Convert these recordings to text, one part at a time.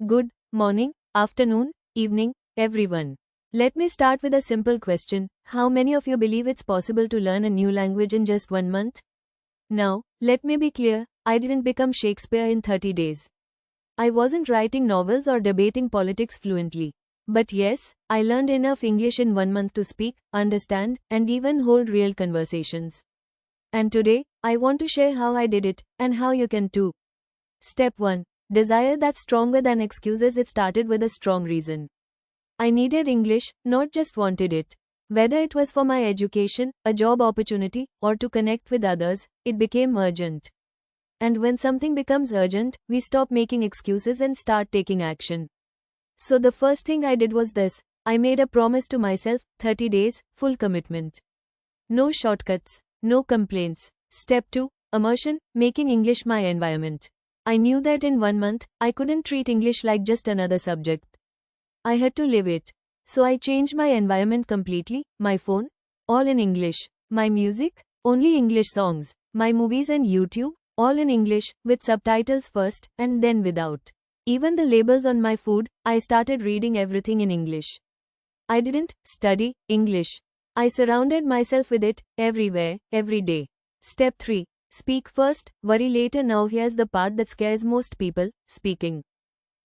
Good morning, afternoon, evening, everyone. Let me start with a simple question. How many of you believe it's possible to learn a new language in just 1 month? Now, let me be clear, I didn't become Shakespeare in 30 days. I wasn't writing novels or debating politics fluently. But yes, I learned enough English in 1 month to speak, understand, and even hold real conversations. And today, I want to share how I did it, and how you can too. Step 1. Desire that's stronger than excuses. It started with a strong reason. I needed English, not just wanted it. Whether it was for my education, a job opportunity, or to connect with others, it became urgent. And when something becomes urgent, we stop making excuses and start taking action. So the first thing I did was this. I made a promise to myself, 30 days, full commitment. No shortcuts, no complaints. Step 2. Immersion, making English my environment. I knew that in 1 month, I couldn't treat English like just another subject. I had to live it. So I changed my environment completely. My phone, all in English. My music, only English songs. My movies and YouTube, all in English, with subtitles first, and then without. Even the labels on my food, I started reading everything in English. I didn't study English. I surrounded myself with it, everywhere, every day. Step 3. Speak first, worry later. Now here's the part that scares most people, speaking.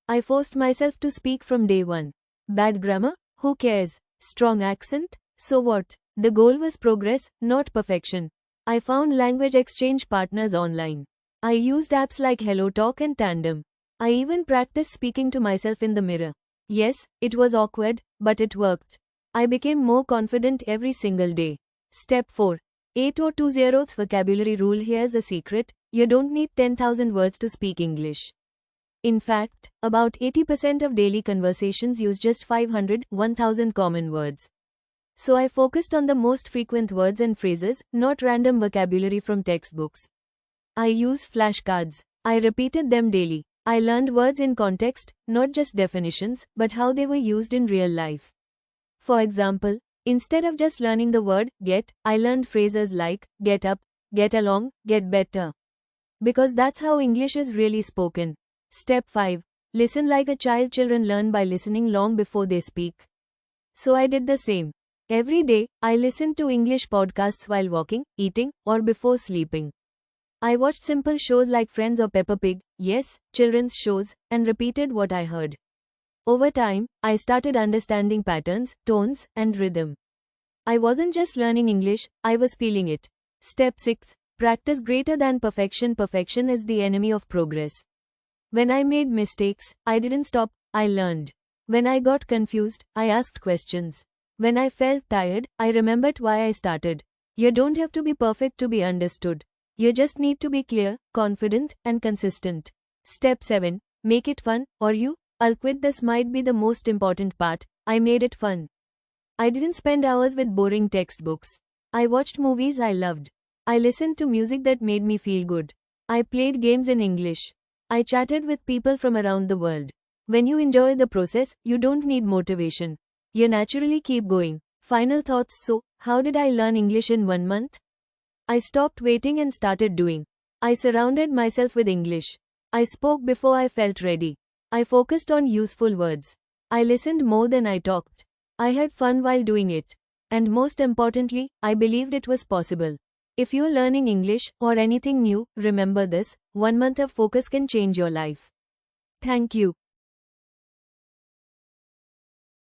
I forced myself to speak from day one. Bad grammar? Who cares? Strong accent? So what? The goal was progress, not perfection. I found language exchange partners online. I used apps like HelloTalk and Tandem. I even practiced speaking to myself in the mirror. Yes, it was awkward, but it worked. I became more confident every single day. Step 4. 8020's vocabulary rule. Here's a secret. You don't need 10,000 words to speak English. In fact, about 80% of daily conversations use just 500, 1000 common words. So I focused on the most frequent words and phrases, not random vocabulary from textbooks. I used flashcards. I repeated them daily. I learned words in context, not just definitions, but how they were used in real life. For example, instead of just learning the word get, I learned phrases like get up, get along, get better. Because that's how English is really spoken. Step 5. Listen like a child. Children learn by listening long before they speak. So I did the same. Every day, I listened to English podcasts while walking, eating, or before sleeping. I watched simple shows like Friends or Peppa Pig, yes, children's shows, and repeated what I heard. Over time, I started understanding patterns, tones, and rhythm. I wasn't just learning English, I was feeling it. Step 6. Practice greater than perfection. Perfection is the enemy of progress. When I made mistakes, I didn't stop, I learned. When I got confused, I asked questions. When I felt tired, I remembered why I started. You don't have to be perfect to be understood. You just need to be clear, confident, and consistent. Step 7. Make it fun, or I'll quit. This might be the most important part. I made it fun. I didn't spend hours with boring textbooks. I watched movies I loved. I listened to music that made me feel good. I played games in English. I chatted with people from around the world. When you enjoy the process, you don't need motivation. You naturally keep going. Final thoughts. So, how did I learn English in 1 month? I stopped waiting and started doing. I surrounded myself with English. I spoke before I felt ready. I focused on useful words. I listened more than I talked. I had fun while doing it. And most importantly, I believed it was possible. If you're learning English or anything new, remember this: 1 month of focus can change your life. Thank you.